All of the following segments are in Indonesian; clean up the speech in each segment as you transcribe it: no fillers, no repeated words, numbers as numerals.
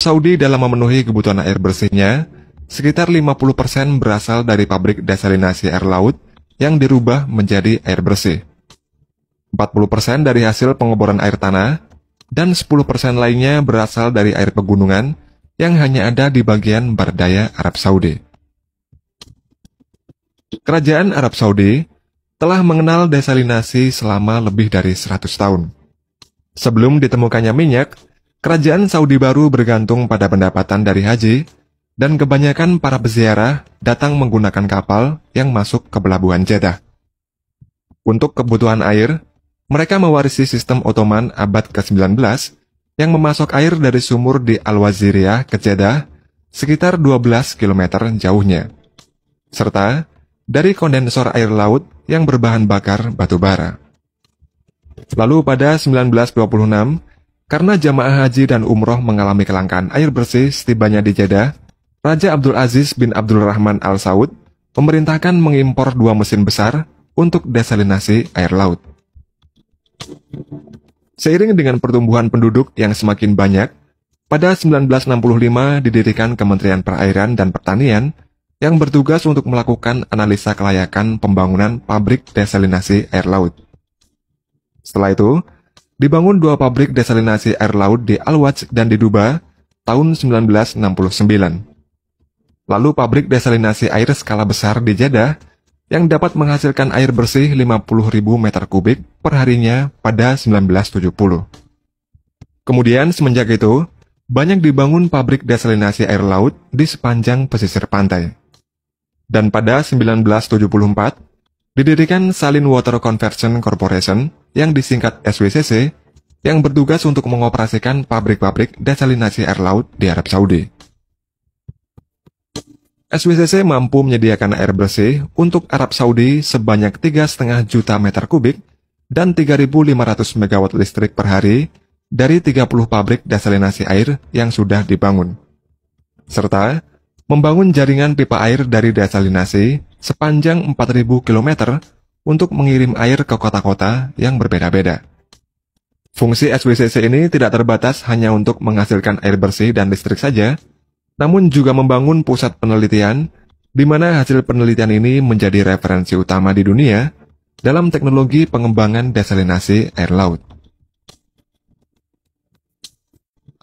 Saudi dalam memenuhi kebutuhan air bersihnya, sekitar 50% berasal dari pabrik desalinasi air laut yang dirubah menjadi air bersih. 40% dari hasil pengeboran air tanah, dan 10% lainnya berasal dari air pegunungan yang hanya ada di bagian barat daya Arab Saudi. Kerajaan Arab Saudi telah mengenal desalinasi selama lebih dari 100 tahun. Sebelum ditemukannya minyak, kerajaan Saudi baru bergantung pada pendapatan dari haji, dan kebanyakan para peziarah datang menggunakan kapal yang masuk ke pelabuhan Jeddah. Untuk kebutuhan air, mereka mewarisi sistem Ottoman abad ke-19 yang memasok air dari sumur di Al-Waziriyah ke Jeddah sekitar 12 km jauhnya, serta dari kondensor air laut yang berbahan bakar batu bara. Lalu pada 1926, karena jamaah haji dan umroh mengalami kelangkaan air bersih setibanya di Jeddah, Raja Abdul Aziz bin Abdul Rahman Al Saud memerintahkan mengimpor 2 mesin besar untuk desalinasi air laut. Seiring dengan pertumbuhan penduduk yang semakin banyak, pada 1965 didirikan Kementerian Perairan dan Pertanian yang bertugas untuk melakukan analisa kelayakan pembangunan pabrik desalinasi air laut. Setelah itu, dibangun 2 pabrik desalinasi air laut di Al-Waj dan di Duba tahun 1969. Lalu pabrik desalinasi air skala besar di Jeddah yang dapat menghasilkan air bersih 50.000 meter kubik per harinya pada 1970. Kemudian semenjak itu, banyak dibangun pabrik desalinasi air laut di sepanjang pesisir pantai. Dan pada 1974, didirikan Salin Water Conversion Corporation yang disingkat SWCC yang bertugas untuk mengoperasikan pabrik-pabrik desalinasi air laut di Arab Saudi. SWCC mampu menyediakan air bersih untuk Arab Saudi sebanyak 3,5 juta meter kubik dan 3.500 megawatt listrik per hari dari 30 pabrik desalinasi air yang sudah dibangun, serta membangun jaringan pipa air dari desalinasi sepanjang 4.000 km untuk mengirim air ke kota-kota yang berbeda-beda. Fungsi SWCC ini tidak terbatas hanya untuk menghasilkan air bersih dan listrik saja, namun juga membangun pusat penelitian, di mana hasil penelitian ini menjadi referensi utama di dunia dalam teknologi pengembangan desalinasi air laut.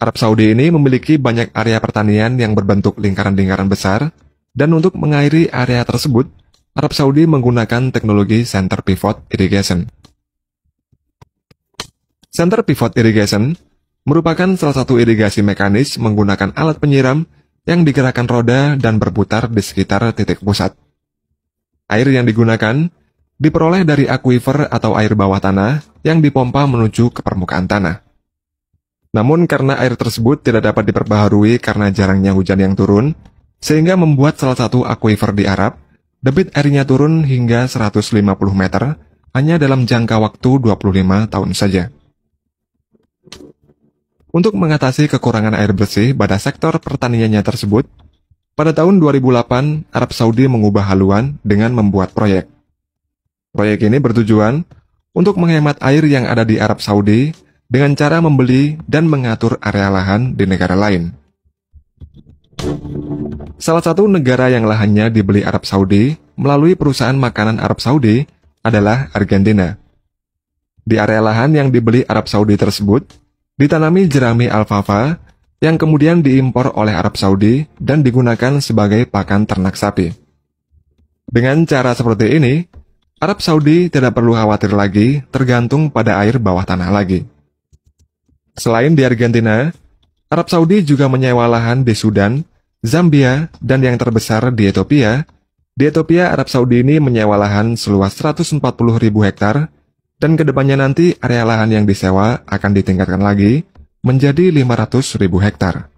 Arab Saudi ini memiliki banyak area pertanian yang berbentuk lingkaran-lingkaran besar, dan untuk mengairi area tersebut, Arab Saudi menggunakan teknologi Center Pivot Irrigation. Center Pivot Irrigation merupakan salah satu irigasi mekanis menggunakan alat penyiram yang digerakkan roda dan berputar di sekitar titik pusat. Air yang digunakan diperoleh dari akuifer atau air bawah tanah yang dipompa menuju ke permukaan tanah. Namun karena air tersebut tidak dapat diperbaharui karena jarangnya hujan yang turun, sehingga membuat salah satu akuifer di Arab, debit airnya turun hingga 150 meter hanya dalam jangka waktu 25 tahun saja. Untuk mengatasi kekurangan air bersih pada sektor pertaniannya tersebut, pada tahun 2008, Arab Saudi mengubah haluan dengan membuat proyek. Proyek ini bertujuan untuk menghemat air yang ada di Arab Saudi dengan cara membeli dan mengatur area lahan di negara lain. Salah satu negara yang lahannya dibeli Arab Saudi melalui perusahaan makanan Arab Saudi adalah Argentina. Di area lahan yang dibeli Arab Saudi tersebut, ditanami jerami alfalfa yang kemudian diimpor oleh Arab Saudi dan digunakan sebagai pakan ternak sapi. Dengan cara seperti ini, Arab Saudi tidak perlu khawatir lagi tergantung pada air bawah tanah lagi. Selain di Argentina, Arab Saudi juga menyewa lahan di Sudan, Zambia, dan yang terbesar di Ethiopia. Di Ethiopia, Arab Saudi ini menyewa lahan seluas 140.000 hektar, dan kedepannya nanti area lahan yang disewa akan ditingkatkan lagi menjadi 500.000 hektar.